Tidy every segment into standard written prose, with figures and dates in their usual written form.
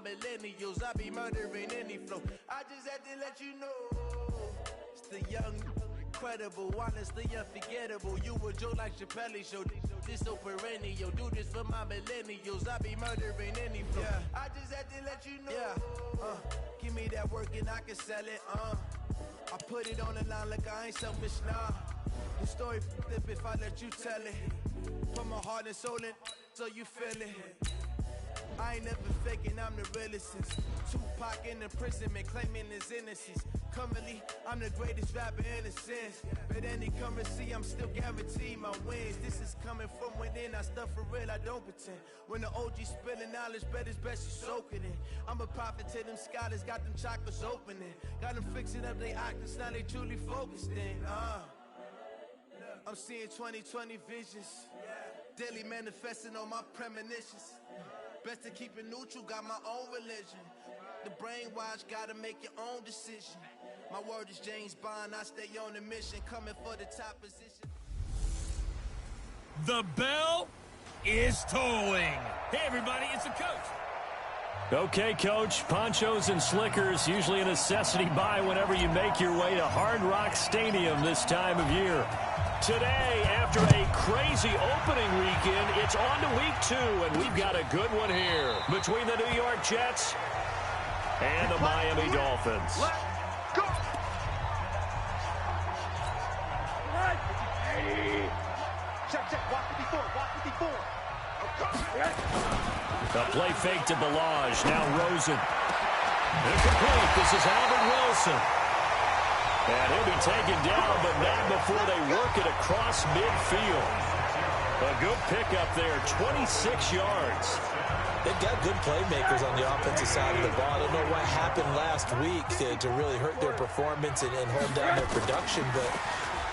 millennials. I be murdering any flow. I just had to let you know. It's the young, incredible, honestly unforgettable. You a joke like Chappelle Show. This so perennial. Do this for my millennials. I be murdering any flow. Yeah. I just had to let you know. Yeah. Give me that work and I can sell it. I put it on the line like I ain't selfish, nah. The story flip if I let you tell it. Put my heart and soul in, so you feel it. I ain't never faking, I'm the realest since Tupac in imprisonment, claiming his innocence. Currently, I'm the greatest rapper in a sense. But any currency, I'm still guaranteed my wins. This is coming from within, I stuff for real, I don't pretend. When the OG spilling knowledge, bet it's best you soak it in. I'm a prophet to them scholars, got them chakras opening. Got them fixing up they octaves, now they truly focused in. I'm seeing 2020 visions. Daily manifesting on my premonitions. Best to keep it neutral, got my own religion. The brainwash, gotta make your own decision. My word is James Bond, I stay on a mission. Coming for the top position. The bell is tolling. Hey everybody, it's the coach. Okay, Coach, ponchos and slickers, usually a necessity buy whenever you make your way to Hard Rock Stadium this time of year. Today, after a crazy opening weekend, it's on to week 2, and we've got a good one here between the New York Jets and the Miami Dolphins. Let's go! Check, walk 54. A play fake to Balaj, now Rosen. Incomplete, this is Albert Wilson. And he'll be taken down, but not before they work it across midfield. A good pickup there, 26 yards. They've got good playmakers on the offensive side of the ball. I don't know what happened last week to really hurt their performance and hold down their production, but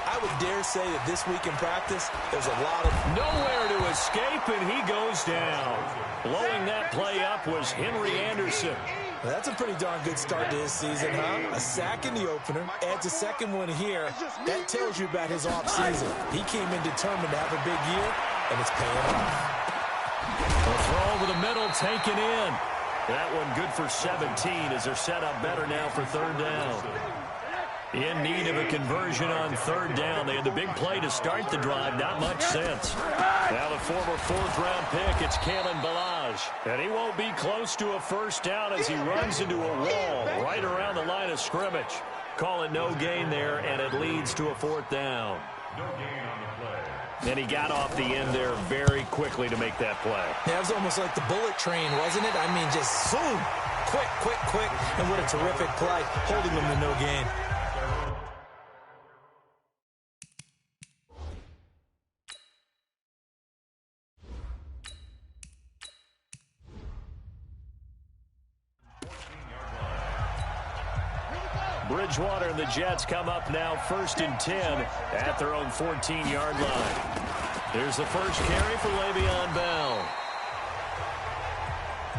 I would dare say that this week in practice, there's a lot of... Nowhere to escape, and he goes down. Blowing that play up was Henry Anderson. Well, that's a pretty darn good start to his season, huh? A sack in the opener, adds a second one here. That tells you about his offseason. He came in determined to have a big year, and it's paying off. A throw over the middle, taken in. That one good for 17 as they're set up better now for third down. In need of a conversion on third down. They had the big play to start the drive. Not much sense. Now the former fourth-round pick, it's Kalen Balaj. And he won't be close to a first down as he runs into a wall right around the line of scrimmage. Call it no gain there, and it leads to a fourth down. And he got off the end there very quickly to make that play. Yeah, it was almost like the bullet train, wasn't it? I mean, just zoom. Quick. And what a terrific play, holding them to no gain. Bridgewater and the Jets come up now 1st and 10 at their own 14-yard line. Here's the first carry for Le'Veon Bell.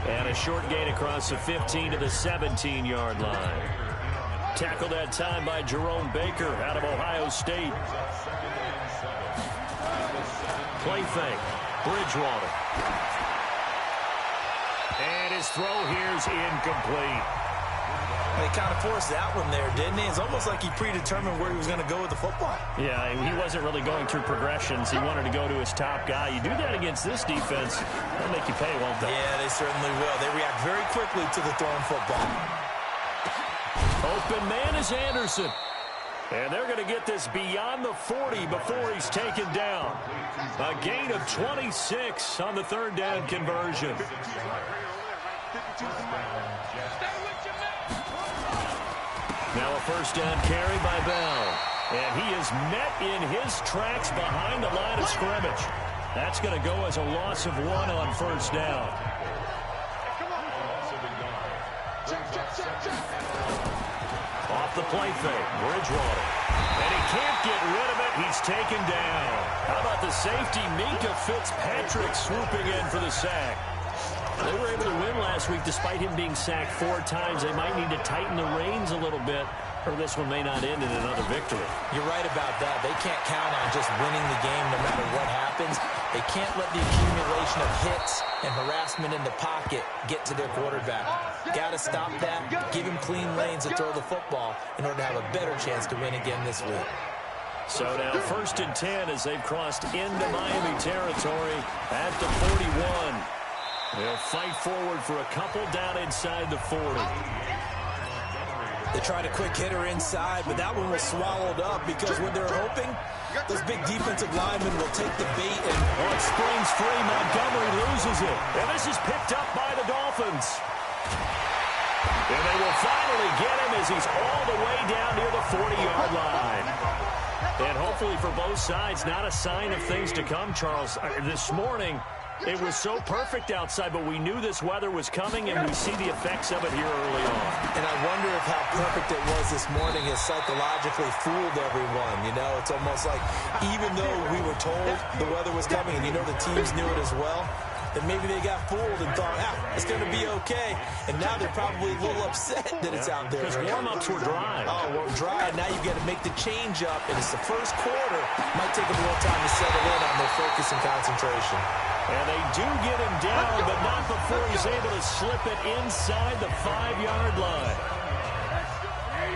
And a short gain across the 15 to the 17-yard line. Tackled that time by Jerome Baker out of Ohio State. Play fake. Bridgewater. And his throw here's incomplete. They kind of forced that one there, didn't he? It's almost like he predetermined where he was going to go with the football. Yeah, he wasn't really going through progressions. He wanted to go to his top guy. You do that against this defense, they'll make you pay, won't they? Yeah, they certainly will. They react very quickly to the thrown football. Open man is Anderson. And they're going to get this beyond the 40 before he's taken down. A gain of 26 on the third down conversion. Now a first down carry by Bell. And he is met in his tracks behind the line of scrimmage. That's going to go as a loss of 1 on first down. Off the play fake, Bridgewater. And he can't get rid of it. He's taken down. How about the safety, Minka Fitzpatrick, swooping in for the sack. They were able to win last week despite him being sacked 4 times. They might need to tighten the reins a little bit or this one may not end in another victory. You're right about that. They can't count on just winning the game no matter what happens. They can't let the accumulation of hits and harassment in the pocket get to their quarterback. Got to stop that, give him clean lanes to throw the football in order to have a better chance to win again this week. So now 1st and 10 as they've crossed into Miami territory at the 41. They'll fight forward for a couple down inside the 40. They tried a quick hitter inside, but that one was swallowed up because what they're hoping, those big defensive linemen will take the bait and it springs free. Montgomery loses it. And this is picked up by the Dolphins. And they will finally get him as he's all the way down near the 40-yard line. And hopefully for both sides, not a sign of things to come, Charles. This morning, it was so perfect outside, but we knew this weather was coming, and we see the effects of it here early on. And I wonder if how perfect it was this morning has psychologically fooled everyone. You know, it's almost like even though we were told the weather was coming, and you know the teams knew it as well, that maybe they got fooled and thought, it's going to be okay. And now they're probably a little upset that it's out there. Because warm-ups were dry. Oh, well, dry. Now you've got to make the change up, and it's the first quarter. Might take a little time to settle in on their focus and concentration. And they do get him down, but not before he's able to slip it inside the 5-yard line.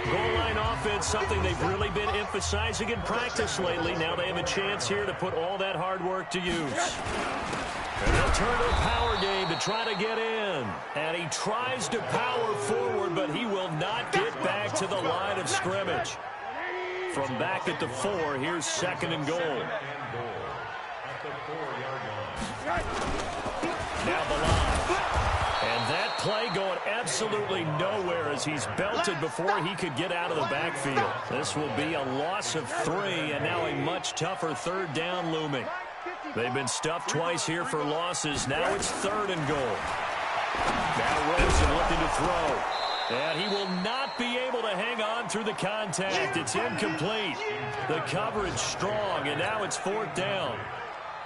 Goal line offense, something they've really been emphasizing in practice lately. Now they have a chance here to put all that hard work to use. And they'll turn to a power game to try to get in. And he tries to power forward, but he will not get back to the line of scrimmage. From back at the 4, here's 2nd and goal. Now the line. And that play going absolutely nowhere as he's belted before he could get out of the backfield. This will be a loss of 3, and now a much tougher 3rd down looming. They've been stuffed twice here for losses. Now it's 3rd and goal. Now Rosen looking to throw. And he will not be able to hang on through the contact. It's incomplete. The coverage strong, and now it's 4th down.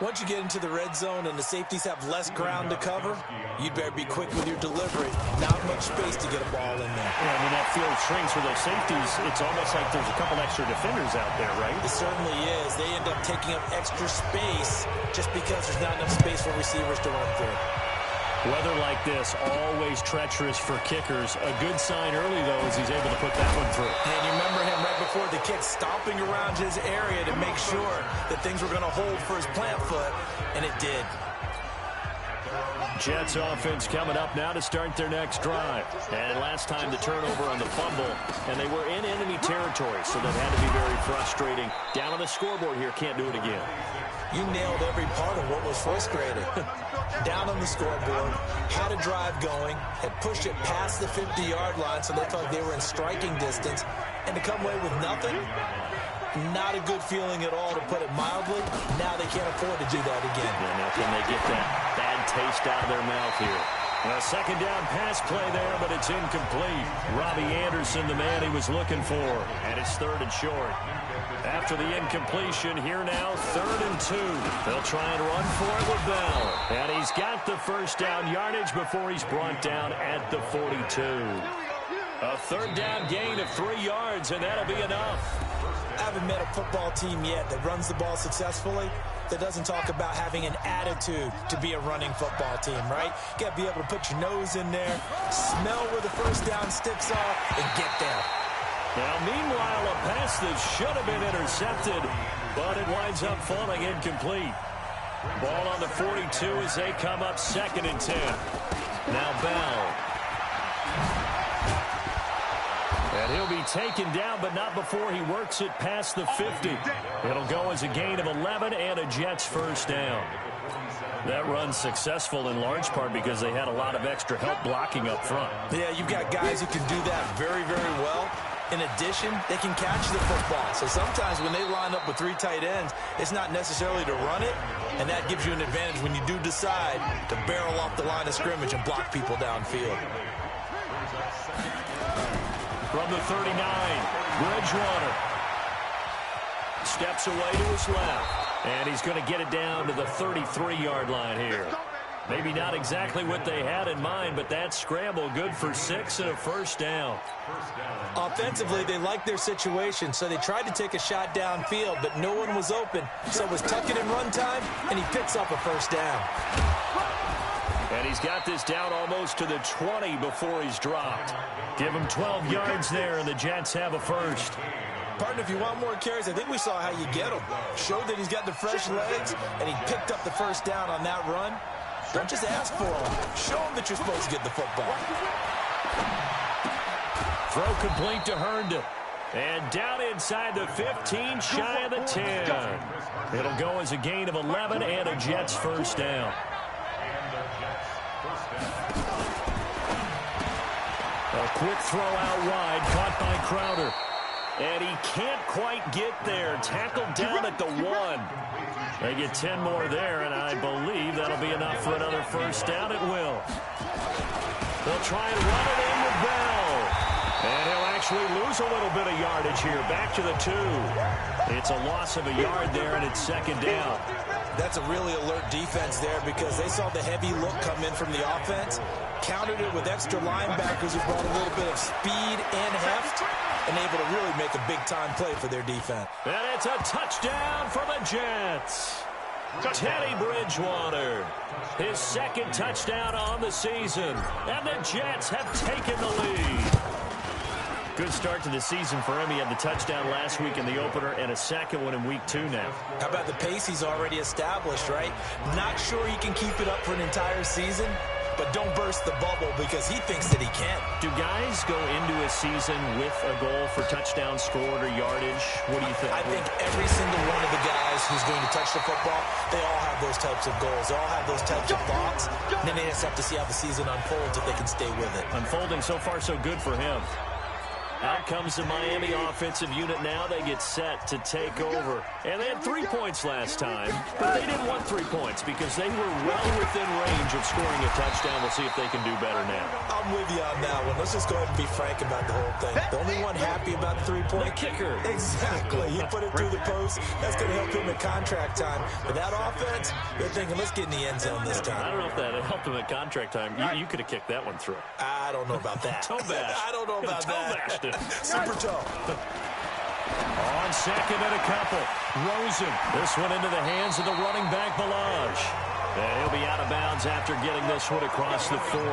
Once you get into the red zone and the safeties have less ground to cover, you'd better be quick with your delivery. Not much space to get a ball in there. Yeah, when that field shrinks for those safeties, it's almost like there's a couple extra defenders out there, right? It certainly is. They end up taking up extra space just because there's not enough space for receivers to run through. Weather like this, always treacherous for kickers. A good sign early, though, as he's able to put that one through. And you remember him right before the kick stomping around his area to make sure that things were going to hold for his plant foot, and it did. Jets offense coming up now to start their next drive. And last time the turnover on the fumble, and they were in enemy territory, so that had to be very frustrating. Down on the scoreboard here, can't do it again. You nailed every part of what was frustrating. Down on the scoreboard, had a drive going, had pushed it past the 50-yard line so they felt they were in striking distance, and to come away with nothing, not a good feeling at all, to put it mildly. Now they can't afford to do that again. And now can they get that bad taste out of their mouth here? A 2nd down pass play there, but it's incomplete. Robbie Anderson, the man he was looking for. And it's 3rd and short. After the incompletion, here now, 3rd and 2. They'll try and run for it with Bell. And he's got the 1st down yardage before he's brought down at the 42. A 3rd down gain of 3 yards, and that'll be enough. I haven't met a football team yet that runs the ball successfully that doesn't talk about having an attitude to be a running football team, right? You got to be able to put your nose in there, smell where the 1st down sticks are, and get there. Now, meanwhile, a pass that should have been intercepted, but it winds up falling incomplete. Ball on the 42 as they come up 2nd and 10. Now Bell. And he'll be taken down, but not before he works it past the 50. It'll go as a gain of 11 and a Jets 1st down. That run's successful in large part because they had a lot of extra help blocking up front. Yeah, you've got guys who can do that very, very well. In addition, they can catch the football. So sometimes when they line up with 3 tight ends, it's not necessarily to run it, and that gives you an advantage when you do decide to barrel off the line of scrimmage and block people downfield. From the 39, Bridgewater steps away to his left, and he's going to get it down to the 33-yard line here. Maybe not exactly what they had in mind, but that scramble good for 6 and a first down. Offensively, they liked their situation, so they tried to take a shot downfield, but no one was open. So it was tuck it in run time, and he picks up a first down. And he's got this down almost to the 20 before he's dropped. Give him 12 yards there, and the Jets have a first. Partner, if you want more carries, I think we saw how you get him. Showed that he's got the fresh legs, and he picked up the first down on that run. Don't just ask for him. Show him that you're supposed to get the football. Throw complete to Herndon. And down inside the 15, shy of the 10. It'll go as a gain of 11 and a Jets first down. A quick throw out wide, caught by Crowder. And he can't quite get there. Tackled down at the 1. They get 10 more there, and I believe that'll be enough for another first down. It will. They'll try and run it in with Bell. And he'll actually lose a little bit of yardage here. Back to the 2. It's a loss of a yard there, and it's second down. That's a really alert defense there because they saw the heavy look come in from the offense, countered it with extra linebackers who brought a little bit of speed and heft, and able to really make a big-time play for their defense. And it's a touchdown for the Jets. Teddy Bridgewater, his second touchdown on the season, and the Jets have taken the lead. Good start to the season for him. He had the touchdown last week in the opener and a second one in week 2 now. How about the pace he's already established, right? Not sure he can keep it up for an entire season, but don't burst the bubble because he thinks that he can. Do guys go into a season with a goal for touchdown scored or yardage? What do you think? I think every single one of the guys who's going to touch the football, they all have those types of goals. They all have those types of thoughts. And then they just have to see how the season unfolds if they can stay with it. Unfolding so far so good for him. Out comes the Miami offensive unit now. They get set to take over. And they had 3 points last time, but they didn't want 3 points because they were well within range of scoring a touchdown. We'll see if they can do better now. I'm with you on that one. Let's just go ahead and be frank about the whole thing. The only one happy about the 3-point the kicker. Exactly. He put it through the post. That's going to help him at contract time. But that offense, they're thinking, let's get in the end zone this time. I don't know if that helped him at contract time. You could have kicked that one through. I don't know about that. Toe bash. I don't know about that. Super toe. On second and a couple. Rosen. This one into the hands of the running back, Balaj. And he'll be out of bounds after getting this one across the 40.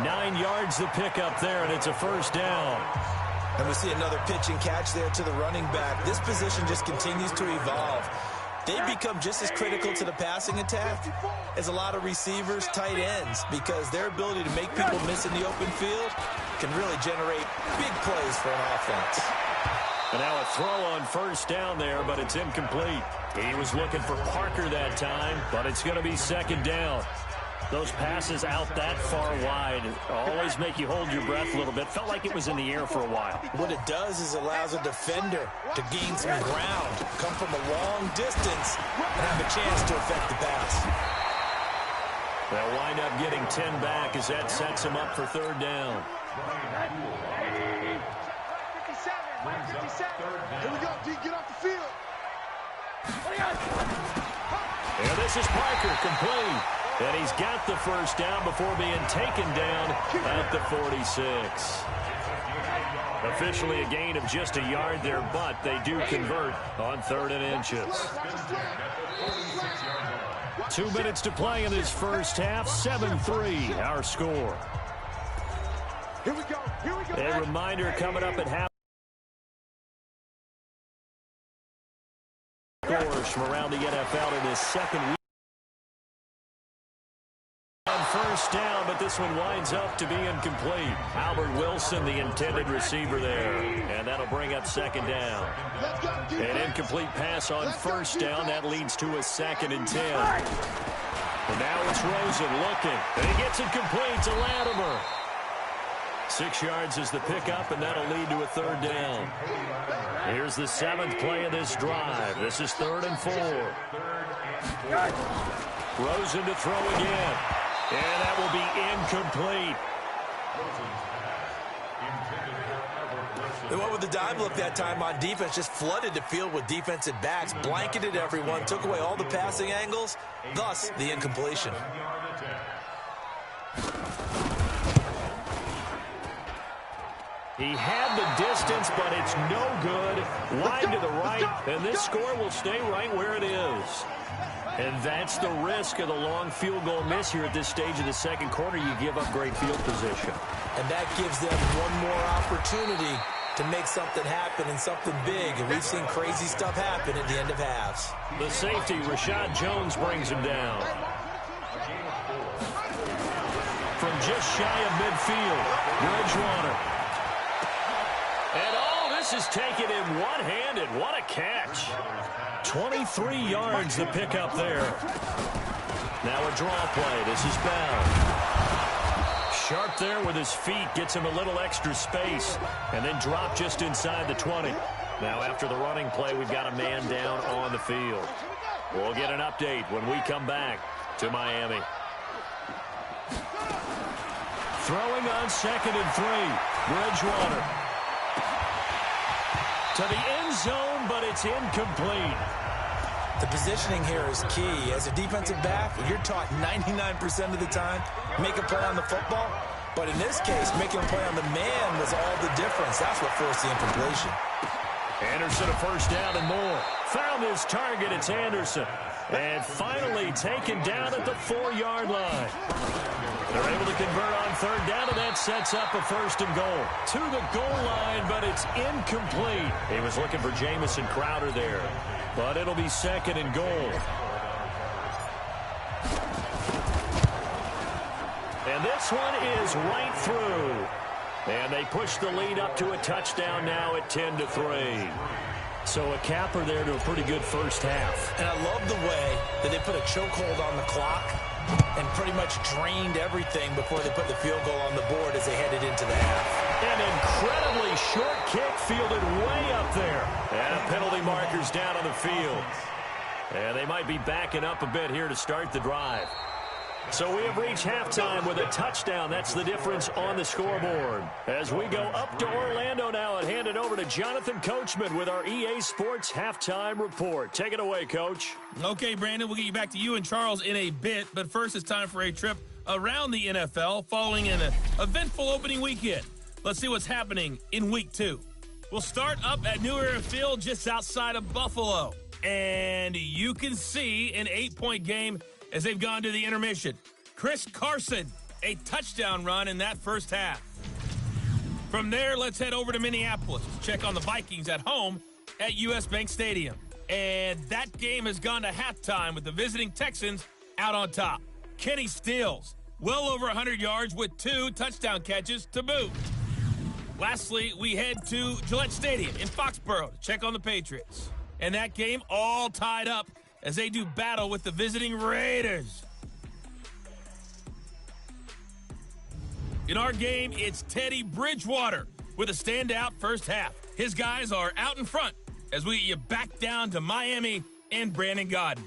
9 yards the pickup there, and it's a first down. And we see another pitch and catch there to the running back. This position just continues to evolve. They become just as critical to the passing attack as a lot of receivers, tight ends, because their ability to make people miss in the open field can really generate big plays for an offense. And now a throw on first down there, but it's incomplete. He was looking for Parker that time, but it's going to be second down. Those passes out that far wide always make you hold your breath a little bit. Felt like it was in the air for a while. What it does is allows a defender to gain some ground, come from a long distance, and have a chance to affect the pass. They'll wind up getting 10 back as that sets them up for third down. 57. Here we go, D, get off the field. And this is Parker, complete. And he's got the first down before being taken down at the 46. Officially a gain of just a yard there, but they do convert on 3rd and inches. 2 minutes to play in this first half. 7-3 our score. Here we go. A reminder coming up at half. Scores from around the NFL in his second week. On first down, but this one winds up to be incomplete. Albert Wilson, the intended receiver there. And that'll bring up second down. An incomplete pass on first down. That leads to a 2nd and 10. And now it's Rosen looking. And he gets it complete to Latimer. 6 yards is the pickup, and that'll lead to a 3rd down. Here's the 7th play of this drive. This is 3rd and 4. Rosen to throw again. And that will be incomplete. They went with the dime look that time on defense, just flooded the field with defensive backs, blanketed everyone, took away all the passing angles, thus the incompletion. He had the distance, but it's no good. Wide to the right, and this score will stay right where it is. And that's the risk of the long field goal miss here at this stage of the second quarter. You give up great field position. And that gives them one more opportunity to make something happen and something big. And we've seen crazy stuff happen at the end of halves. The safety, Rashad Jones, brings him down. From just shy of midfield, Bridgewater. And this is taken in one-handed. What a catch. 23 yards the pickup there. Now a draw play. This is Bell. Sharp there with his feet. Gets him a little extra space. And then drop just inside the 20. Now after the running play, we've got a man down on the field. We'll get an update when we come back to Miami. Throwing on 2nd and 3. Bridgewater. To the end zone, but it's incomplete. The positioning here is key. As a defensive back, you're taught 99% of the time, make a play on the football. But in this case, making a play on the man was all the difference. That's what forced the incompletion. Anderson a first down and more. Found his target. It's Anderson. And finally taken down at the 4-yard line. They're able to convert on 3rd down, and that sets up a 1st and goal. To the goal line, but it's incomplete. He was looking for Jamison Crowder there, but it'll be 2nd and goal. And this one is right through. And they push the lead up to a touchdown now at 10-3. So a capper there to a pretty good first half. And I love the way that they put a chokehold on the clock and pretty much drained everything before they put the field goal on the board as they headed into the half. An incredibly short kick fielded way up there. And a penalty marker's down on the field. And they might be backing up a bit here to start the drive. So we have reached halftime with a touchdown. That's the difference on the scoreboard. As we go up to Orlando now and hand it over to Jonathan Coachman with our EA Sports Halftime Report. Take it away, Coach. Okay, Brandon, we'll get you back to you and Charles in a bit. But first, it's time for a trip around the NFL following an eventful opening weekend. Let's see what's happening in Week 2. We'll start up at New Era Field just outside of Buffalo. And you can see an 8-point game as they've gone to the intermission. Chris Carson, a touchdown run in that first half. From there, let's head over to Minneapolis to check on the Vikings at home at US Bank Stadium. And that game has gone to halftime with the visiting Texans out on top. Kenny Stills, well over 100 yards with 2 touchdown catches to boot. Lastly, we head to Gillette Stadium in Foxborough to check on the Patriots. And that game all tied up as they do battle with the visiting Raiders. In our game, it's Teddy Bridgewater with a standout first half. His guys are out in front as we get you back down to Miami and Brandon Gaudin.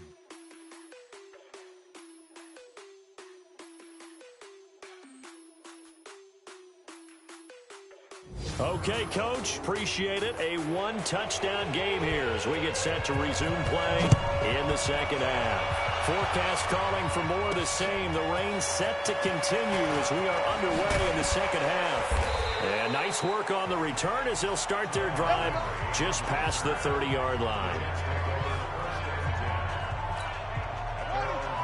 Okay, Coach, appreciate it. A 1-touchdown game here as we get set to resume play in the second half. Forecast calling for more of the same. The rain set to continue as we are underway in the second half. And nice work on the return as they'll start their drive just past the 30-yard line.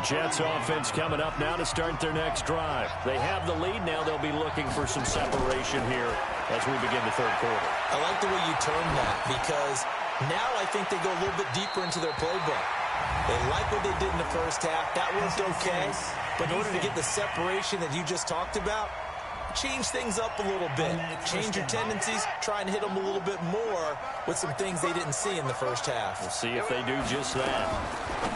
Jets offense coming up now to start their next drive. They have the lead now. They'll be looking for some separation here as we begin the third quarter. I like the way you turned that because now I think they go a little bit deeper into their playbook. They like what they did in the first half. That worked okay. But in order to get the separation that you just talked about, change things up a little bit. Change your tendencies. Try and hit them a little bit more with some things they didn't see in the first half. We'll see if they do just that.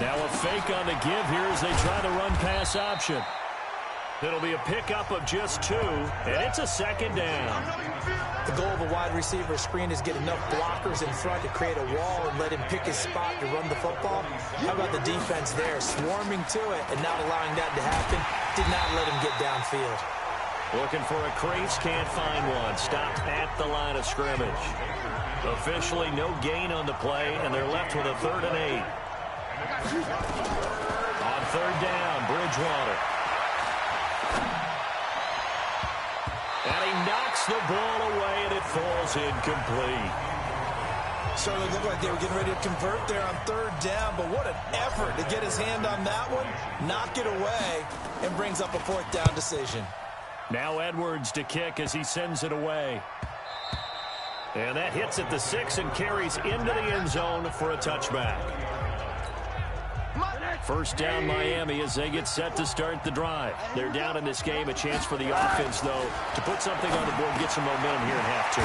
Now a fake on the give here as they try the run-pass option. It'll be a pickup of just 2, and it's a second down. The goal of a wide receiver screen is get enough blockers in front to create a wall and let him pick his spot to run the football. How about the defense there, swarming to it and not allowing that to happen? Did not let him get downfield. Looking for a crease, can't find one. Stopped at the line of scrimmage. Officially no gain on the play, and they're left with a 3rd and 8. On 3rd down, Bridgewater. And he knocks the ball away, and it falls incomplete. Certainly looked like they were getting ready to convert there on third down, but what an effort to get his hand on that one, knock it away, and brings up a fourth down decision. Now Edwards to kick as he sends it away. And that hits at the 6 and carries into the end zone for a touchback. First down Miami as they get set to start the drive. They're down in this game. A chance for the offense, though, to put something on the board, get some momentum here in half two.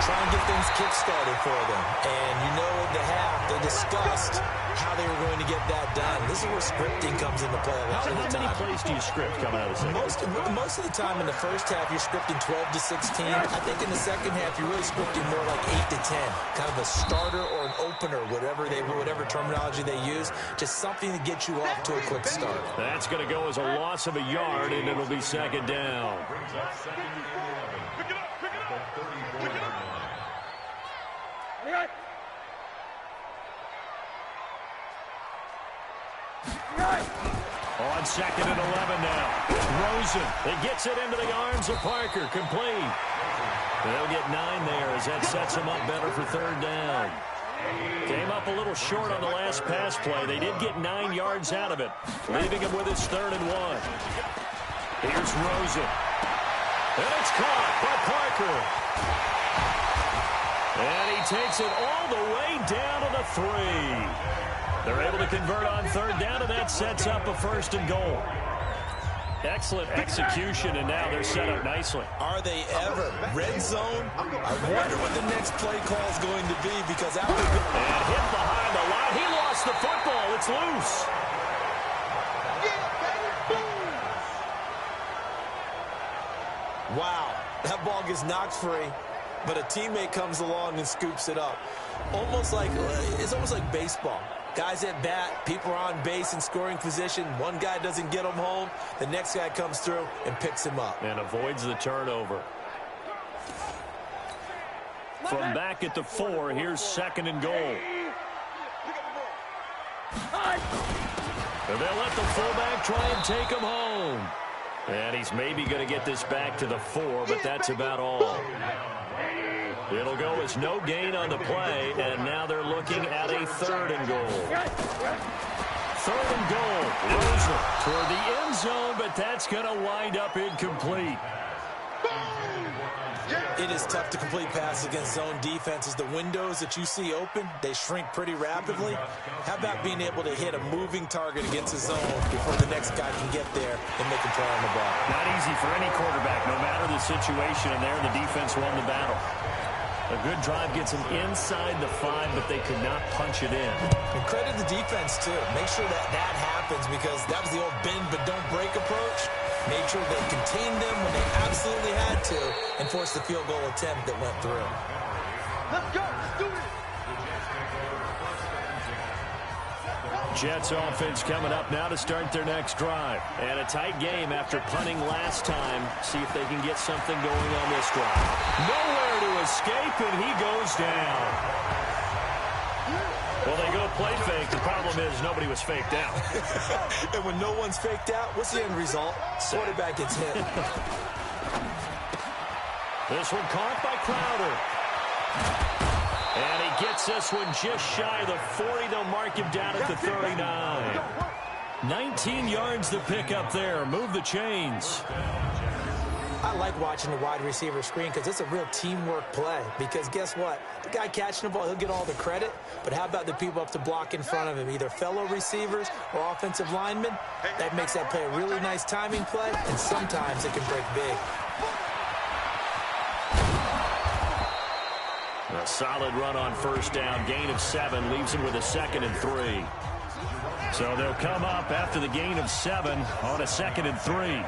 Try and get things kick-started for them. And you know in the half, they discussed how they were going to get that done. This is where scripting comes into play a lot of the time. How many plays do you script coming out of the second? Most of the time in the first half, you're scripting 12 to 16. I think in the second half, you're really scripting more like 8 to 10. Kind of a starter or an opener, whatever terminology they use. Just something to get you off to a quick start. That's going to go as a loss of a yard, and it'll be second down. On second and 11 now. Rosen. He gets it into the arms of Parker. Complete. They'll get 9 there as that sets him up better for third down. Came up a little short on the last pass play. They did get 9 yards out of it, leaving him with his 3rd and 1. Here's Rosen. And it's caught by Parker. And he takes it all the way down to the 3. They're able to convert on third down, and that sets up a 1st and goal. Excellent execution, and now they're set up nicely. Are they ever? Red zone? I wonder what the next play call is going to be, because that would be... And hit behind the line. He lost the football. It's loose. Wow. That ball gets knocked free, but a teammate comes along and scoops it up. It's almost like baseball. Guys at bat, people are on base in scoring position. One guy doesn't get him home. The next guy comes through and picks him up. And avoids the turnover. From back at the 4, here's 2nd and goal. And they'll let the fullback try and take him home. And he's maybe going to get this back to the 4, but that's about all. It'll go as no gain on the play, and now they're looking at a 3rd and goal. 3rd and goal. Rosen toward the end zone, but that's going to wind up incomplete. It is tough to complete passes against zone defenses. The windows that you see open, they shrink pretty rapidly. How about being able to hit a moving target against a zone before the next guy can get there and make a play on the ball? Not easy for any quarterback, no matter the situation, and there the defense won the battle. A good drive gets them inside the 5, but they could not punch it in. And credit the defense, too. Make sure that happens, because that was the old bend but don't break approach. Made sure they contained them when they absolutely had to and forced the field goal attempt that went through. Let's go. Let's do it. Jets offense coming up now to start their next drive. And a tight game after punting last time. See if they can get something going on this drive. Nowhere to escape, and he goes down. Well, they go play fake. The problem is nobody was faked out. And when no one's faked out, what's the end result? Quarterback gets hit. This one caught by Crowder. And he gets this one just shy of the 40. They'll mark him down at the 39. 19 yards to pick up there. Move the chains. I like watching the wide receiver screen because it's a real teamwork play. Because guess what? The guy catching the ball, he'll get all the credit. But how about the people up to block in front of him, either fellow receivers or offensive linemen? That makes that play a really nice timing play, and sometimes it can break big. A solid run on first down. Gain of 7 leaves him with a 2nd and 3. So they'll come up after the gain of 7 on a 2nd and 3.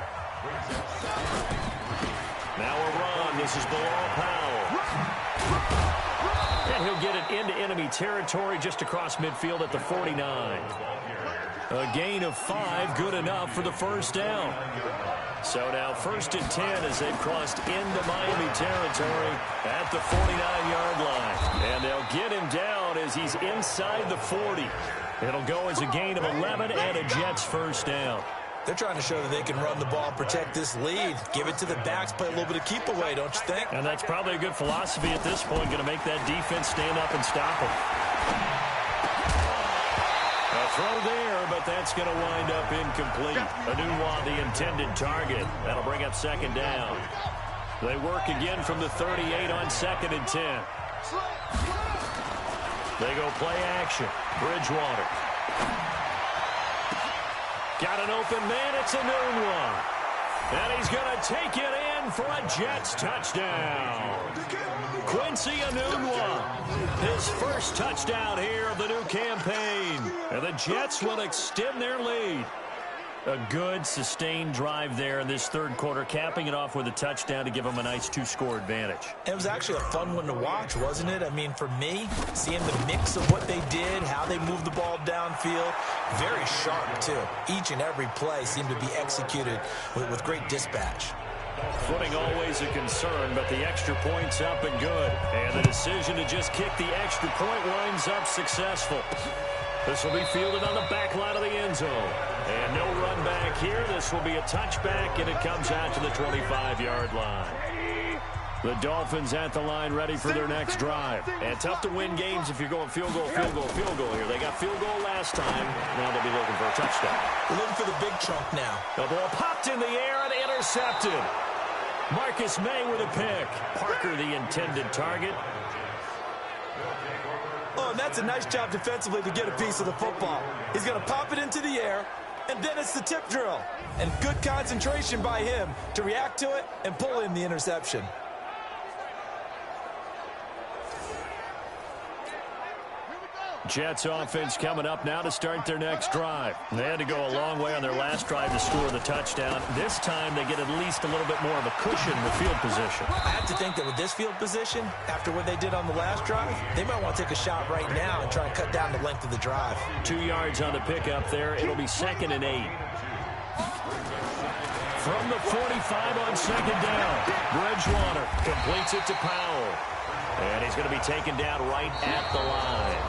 Now a run. This is Bilal Powell. And he'll get it into enemy territory just across midfield at the 49. A gain of 5, good enough for the first down. So now 1st and 10 as they've crossed into Miami territory at the 49-yard line. And they'll get him down as he's inside the 40. It'll go as a gain of 11 and a Jets first down. They're trying to show that they can run the ball and protect this lead. Give it to the backs, play a little bit of keep away, don't you think? And that's probably a good philosophy at this point, going to make that defense stand up and stop them. A throw there, but that's going to wind up incomplete. Anunwa, the intended target. That'll bring up second down. They work again from the 38 on 2nd and 10. They go play action. Bridgewater. Got an open man. It's Anunwa. And he's going to take it in for a Jets touchdown. Quincy Anunwa, his first touchdown here of the new campaign. And the Jets will extend their lead. A good, sustained drive there in this third quarter, capping it off with a touchdown to give them a nice 2-score advantage. It was actually a fun one to watch, wasn't it? I mean, for me, seeing the mix of what they did, how they moved the ball downfield, very sharp, too. Each and every play seemed to be executed with great dispatch. Footing always a concern, but the extra point's up and good. And the decision to just kick the extra point winds up successful. This will be fielded on the back line of the end zone. And no run back here. This will be a touchback, and it comes out to the 25-yard line. The Dolphins at the line ready for their next drive. And tough to win games if you're going field goal, field goal, field goal here. They got field goal last time. Now they'll be looking for a touchdown. They're looking for the big chunk now. The ball popped in the air and intercepted. Marcus May with a pick. Parker, the intended target. Oh, and that's a nice job defensively to get a piece of the football. He's going to pop it into the air, and then it's the tip drill. And good concentration by him to react to it and pull in the interception. Jets offense coming up now to start their next drive. They had to go a long way on their last drive to score the touchdown. This time they get at least a little bit more of a cushion in the field position. I have to think that with this field position, after what they did on the last drive, they might want to take a shot right now and try and cut down the length of the drive. 2 yards on the pickup there. It'll be 2nd and 8. From the 45 on 2nd down, Bridgewater completes it to Powell. And he's going to be taken down right at the line.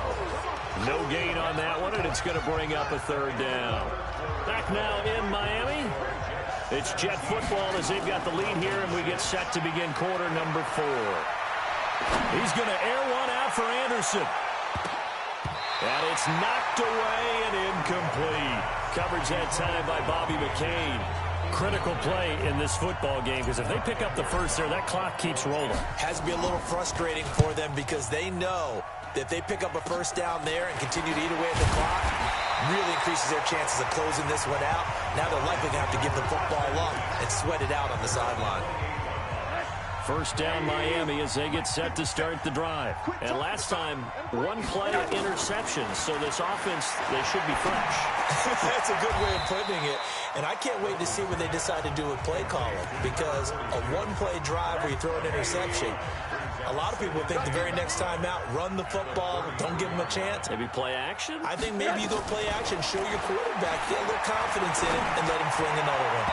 No gain on that one, and it's going to bring up a 3rd down. Back now in Miami. It's Jet football as they've got the lead here, and we get set to begin quarter number 4. He's going to air one out for Anderson. And it's knocked away and incomplete. Coverage that time by Bobby McCain. Critical play in this football game, because if they pick up the first there, that clock keeps rolling. Has to be a little frustrating for them because they know that if they pick up a first down there and continue to eat away at the clock, really increases their chances of closing this one out. Now they're likely going to have to give the football up and sweat it out on the sideline. First down Miami as they get set to start the drive. And last time, 1 play interception, so this offense, they should be fresh. That's a good way of putting it. And I can't wait to see what they decide to do with play calling, because a 1-play drive where you throw an interception, a lot of people think the very next time out, run the football, don't give them a chance. Maybe play action? I think maybe you go play action, show your quarterback, get a little confidence in it, and let him fling another one.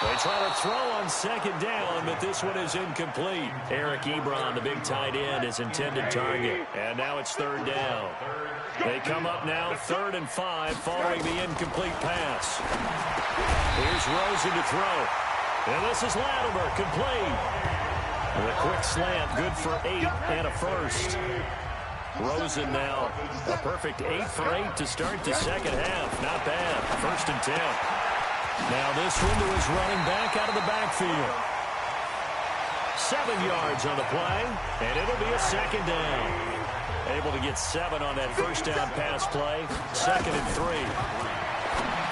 They try to throw on 2nd down, but this one is incomplete. Eric Ebron, the big tight end, is intended target. And now it's 3rd down. They come up now 3rd and 5 following the incomplete pass. Here's Rosen to throw. And this is Latimer, complete. And a quick slant, good for 8 and a first. Rosen now a perfect 8 for 8 to start the second half. Not bad. 1st and 10. Now this one to his running back out of the backfield. 7 yards on the play, and it'll be a 2nd down. Able to get 7 on that first down pass play. 2nd and 3.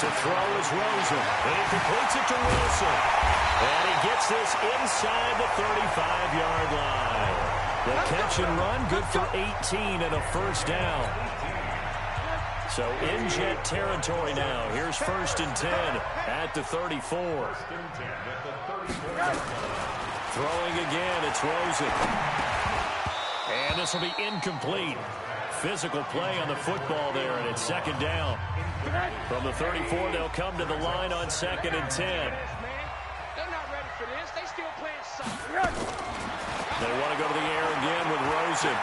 To throw is Rosen, and he completes it to Wilson. And he gets this inside the 35-yard line. The catch and run, good for 18 and a first down. So in Jet territory now. Here's 1st and 10 at the 34. Throwing again, it's Rosen. And this will be incomplete. Physical play on the football there, and it's 2nd down. From the 34, they'll come to the line on 2nd and 10. They're not ready for this. They still playing soccer. They want to go to the air again with Rosen.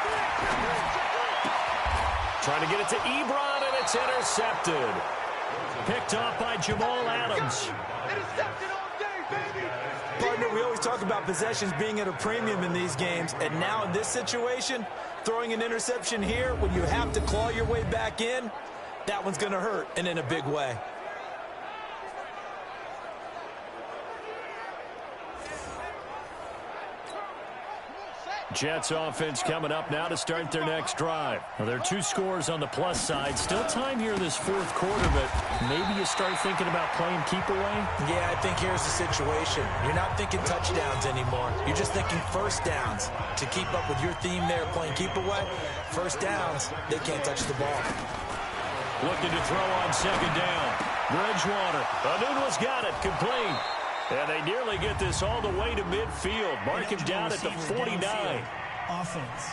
Trying to get it to Ebron, and it's intercepted. Picked off by Jamal Adams. Partner, we always talk about possessions being at a premium in these games, and now in this situation, throwing an interception here when you have to claw your way back in, that one's going to hurt, and in a big way. Jets offense coming up now to start their next drive. Well, there are 2 scores on the plus side. Still time here in this 4th quarter, but maybe you start thinking about playing keep away? Yeah, I think here's the situation. You're not thinking touchdowns anymore. You're just thinking first downs. To keep up with your theme there, playing keep away, first downs, they can't touch the ball. Looking to throw on 2nd down. Bridgewater. Anuno's got it. Complete. And they nearly get this all the way to midfield. Mark him down at the 49. Offense.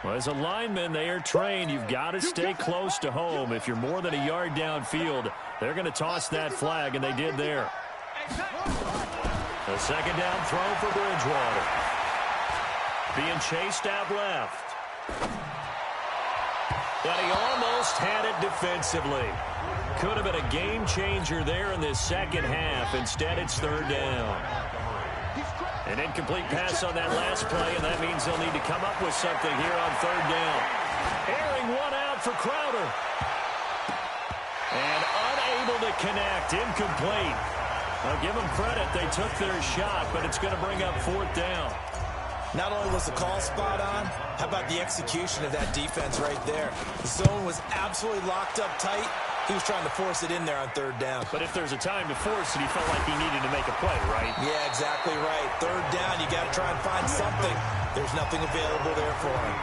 Well, as a lineman, they are trained. You've got to stay close to home. If you're more than a yard downfield, they're going to toss that flag, and they did there. A 2nd down throw for Bridgewater. Being chased out left. But he almost had it defensively. Could have been a game changer there in this 2nd half. Instead, it's 3rd down. An incomplete pass on that last play, and that means they'll need to come up with something here on 3rd down. Airing one out for Crowder. And unable to connect. Incomplete. I'll give them credit. They took their shot, but it's going to bring up 4th down. Not only was the call spot on, how about the execution of that defense right there? The zone was absolutely locked up tight. He was trying to force it in there on 3rd down. But if there's a time to force it, he felt like he needed to make a play, right? Yeah, exactly right. 3rd down, you got to try and find something. There's nothing available there for him.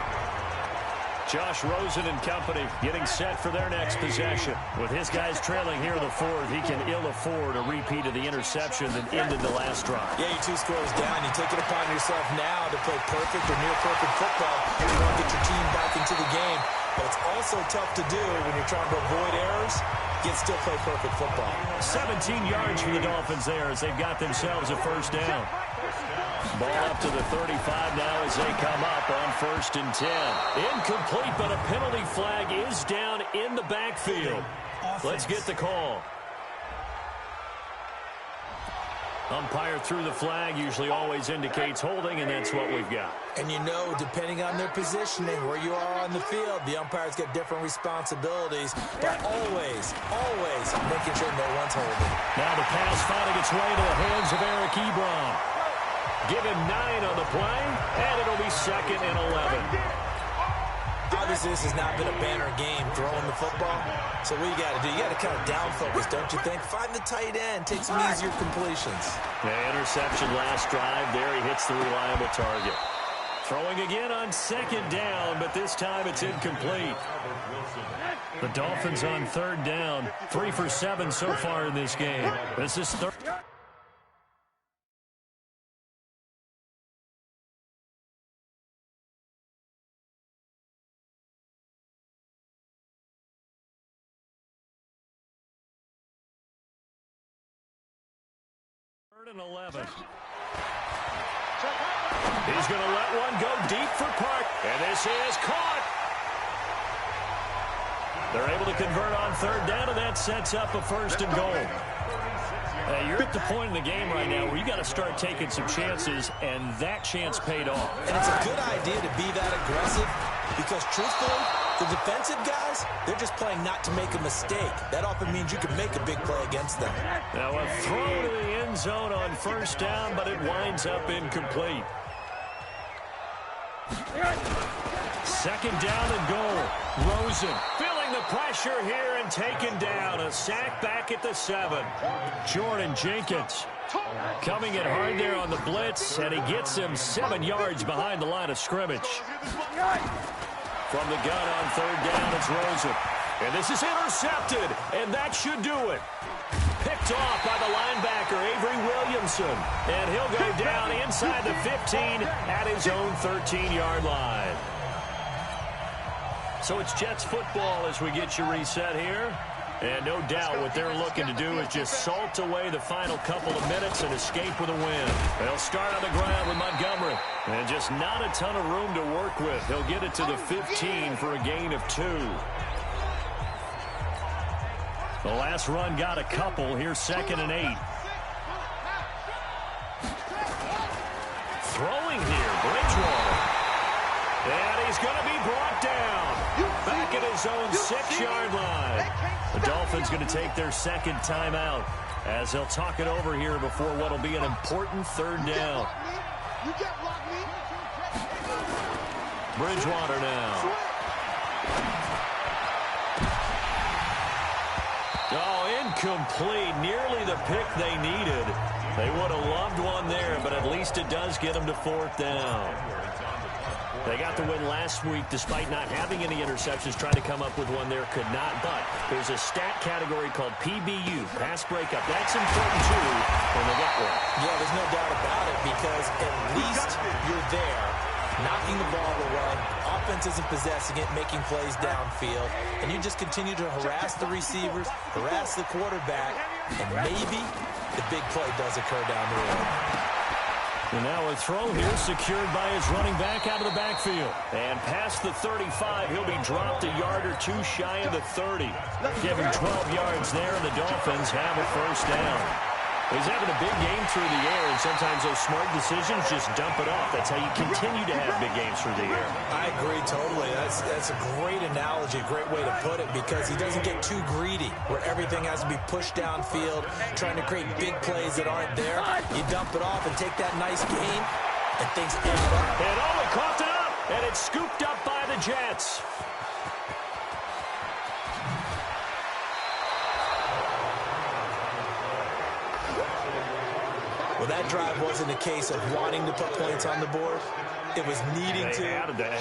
Josh Rosen and company getting set for their next possession. With his guys trailing here in the 4th, he can ill afford a repeat of the interception that ended the last drive. Yeah, you're 2 scores down. You take it upon yourself now to play perfect or near perfect football. You want to get your team back into the game. But it's also tough to do when you're trying to avoid errors, yet still play perfect football. 17 yards for the Dolphins there as they've got themselves a 1st down. Ball up to the 35 now as they come up on 1st and 10. Incomplete, but a penalty flag is down in the backfield. Let's get the call. Umpire threw the flag, usually always indicates holding, and that's what we've got. And you know, depending on their positioning, where you are on the field, the umpire's got different responsibilities, but always making sure no one's holding. Now the pass finding its way to the hands of Eric Ebron. Give him 9 on the play, and it'll be 2nd and 11. Obviously, this has not been a banner game throwing the football. So what you got to do, you got to kind of down focus, don't you think? Find the tight end, take some easier completions. The interception last drive. There he hits the reliable target. Throwing again on 2nd down, but this time it's incomplete. The Dolphins on 3rd down. 3 for 7 so far in this game. This is 3rd. And 11. He's going to let one go deep for Park, and this is caught. They're able to convert on 3rd down, and that sets up a 1st and goal. You're at the point in the game right now where you got to start taking some chances, and that chance paid off. And it's a good idea to be that aggressive because, truthfully, the defensive guys, they're just playing not to make a mistake. That often means you can make a big play against them. Now a throw to the end zone on 1st down, but it winds up incomplete. 2nd down and goal. Rosen feeling the pressure here and taken down. A sack back at the 7. Jordan Jenkins coming in hard there on the blitz, and he gets him 7 yards behind the line of scrimmage. From the gun on 3rd down, it's Rosen. And this is intercepted, and that should do it. Picked off by the linebacker, Avery Williamson. And he'll go down inside the 15 at his own 13-yard line. So it's Jets football as we get you reset here. And no doubt what they're looking to do is just salt away the final couple of minutes and escape with a win. They'll start on the ground with Montgomery. And just not a ton of room to work with. He'll get it to the 15 for a gain of 2. The last run got a couple. Here's 2nd and 8. Throwing here, Bridgewater. And he's going to be brought down. Back at his own 6-yard line. The Dolphins going to take their second timeout as they'll talk it over here before what will be an important 3rd down. Bridgewater now. Oh, incomplete. Nearly the pick they needed. They would have loved one there, but at least it does get them to 4th down. They got the win last week despite not having any interceptions. Trying to come up with one there, could not. But there's a stat category called PBU, pass breakup. That's important too when they got one. Yeah, there's no doubt about it because at least you're there, knocking the ball away. Offense isn't possessing it, making plays downfield. And you just continue to harass the receivers, harass the quarterback, and maybe the big play does occur down the road. And now a throw here secured by his running back out of the backfield. And past the 35, he'll be dropped a yard or 2 shy of the 30. Give him 12 yards there, and the Dolphins have a 1st down. He's having a big game through the air, and sometimes those smart decisions just dump it off. That's how you continue to have big games through the air. I agree totally. That's a great analogy, a great way to put it, because he doesn't get too greedy where everything has to be pushed downfield, trying to create big plays that aren't there. You dump it off and take that nice gain, and things end up. And he caught it up, and it's scooped up by the Jets. Well, that drive wasn't a case of wanting to put points on the board. It was needing to,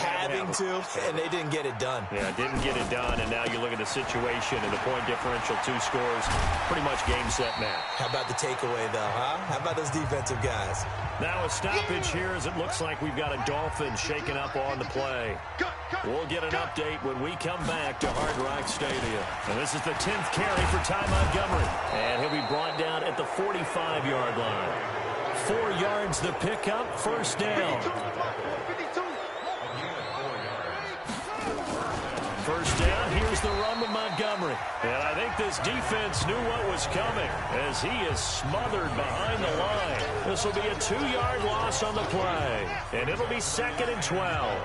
having to, and they didn't get it done. Yeah, didn't get it done, and now you look at the situation and the point differential, 2 scores, pretty much game, set, match. How about the takeaway, though, huh? How about those defensive guys? Now a stoppage here as it looks like we've got a Dolphin shaking up on the play. We'll get an update when we come back to Hard Rock Stadium. And this is the 10th carry for Ty Montgomery. And he'll be brought down at the 45-yard line. 4 yards the pickup, 1st down. 1st down, here's the run with Montgomery. And I think this defense knew what was coming as he is smothered behind the line. This will be a 2-yard loss on the play. And it'll be 2nd and 12.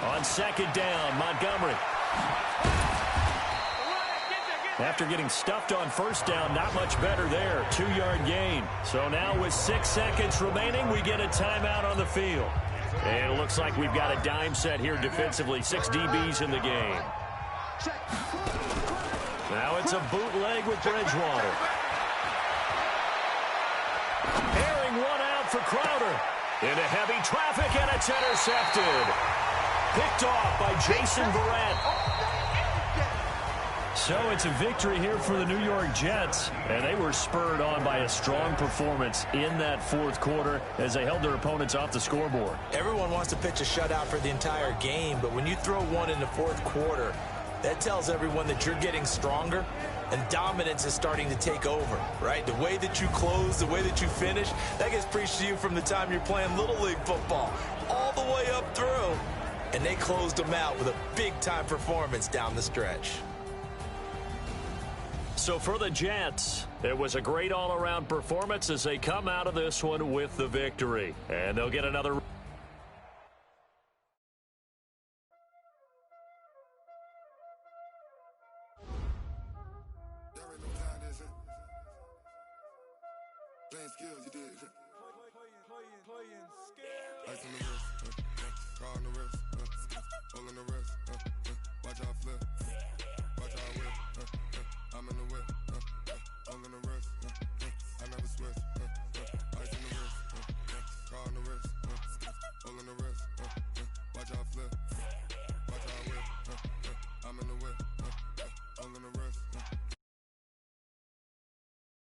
On 2nd down, Montgomery. After getting stuffed on 1st down, not much better there. 2-yard gain. So now with 6 seconds remaining, we get a timeout on the field. And it looks like we've got a dime set here defensively. 6 DBs in the game. Now it's a bootleg with Bridgewater. Airing one out for Crowder. Into heavy traffic, and it's intercepted. Picked off by Jason Verrett. So it's a victory here for the New York Jets, and they were spurred on by a strong performance in that 4th quarter as they held their opponents off the scoreboard. Everyone wants to pitch a shutout for the entire game, but when you throw one in the 4th quarter, that tells everyone that you're getting stronger and dominance is starting to take over, right? The way that you close, the way that you finish, that gets preached to you from the time you're playing Little League football all the way up through, and they closed them out with a big-time performance down the stretch. So for the Jets, it was a great all-around performance as they come out of this one with the victory. And they'll get another... Watch out flip, watch out whip,